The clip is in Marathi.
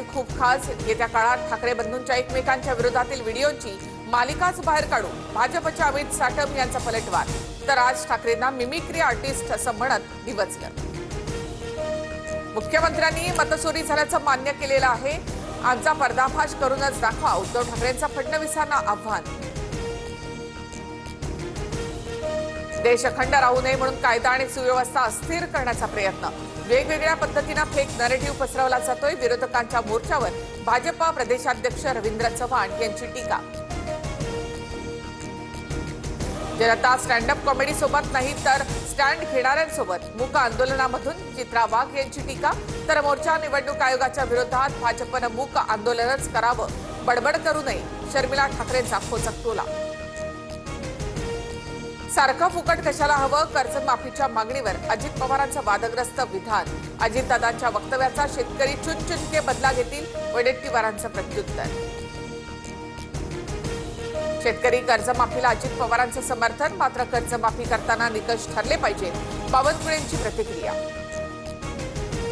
ठाकरेंची खूप खास। येत्या काळात ठाकरे बंधूंच्या एकमेकांच्या विरोधातील व्हिडिओची मालिकाच बाहेर काढून भाजपच्या अमित साटम यांचा पलटवार। तर आज ठाकरेंना मिमिक्री आर्टिस्ट असं म्हणत डिवचलं। मुख्यमंत्र्यांनी मतचोरी झाल्याचं मान्य केलेलं आहे। आमचा पर्दाफाश करूनच दाखवा, उद्धव ठाकरेंचा फडणवीसांना आव्हान। देश अखंड राहू नये म्हणून कायदा आणि सुव्यवस्था अस्थिर करण्याचा प्रयत्न। वेगवेगळ्या पद्धतीने फेक नॅरेटिव्ह पसरवला जातोय। विरोधकांच्या मोर्चावर भाजपा प्रदेशाध्यक्ष रवींद्र चव्हाण यांची टीका। जनता स्टँडअप कॉमेडी सोबत नाही तर स्टँड घेणाऱ्यांसोबत। मूक आंदोलनामधून चित्रा वाघ यांची टीका। तर मोर्चा निवडणूक आयोगाच्या विरोधात भाजपनं मूक आंदोलनच करावं, बडबड करू नये, शर्मिला ठाकरेंचा खोचक टोला। सारखं फुकट कशाला हवं, कर्जमाफीच्या मागणीवर अजित पवारांचं वादग्रस्त विधान। अजितदादांच्या वक्तव्याचा शेतकरी चुनचुनके बदला घेतील, वडेट्टीवारांचं प्रत्युत्तर। शेतकरी कर्जमाफीला अजित पवारांचं समर्थन, मात्र कर्जमाफी करताना निकष ठरले पाहिजे, बावनकुळेंची प्रतिक्रिया।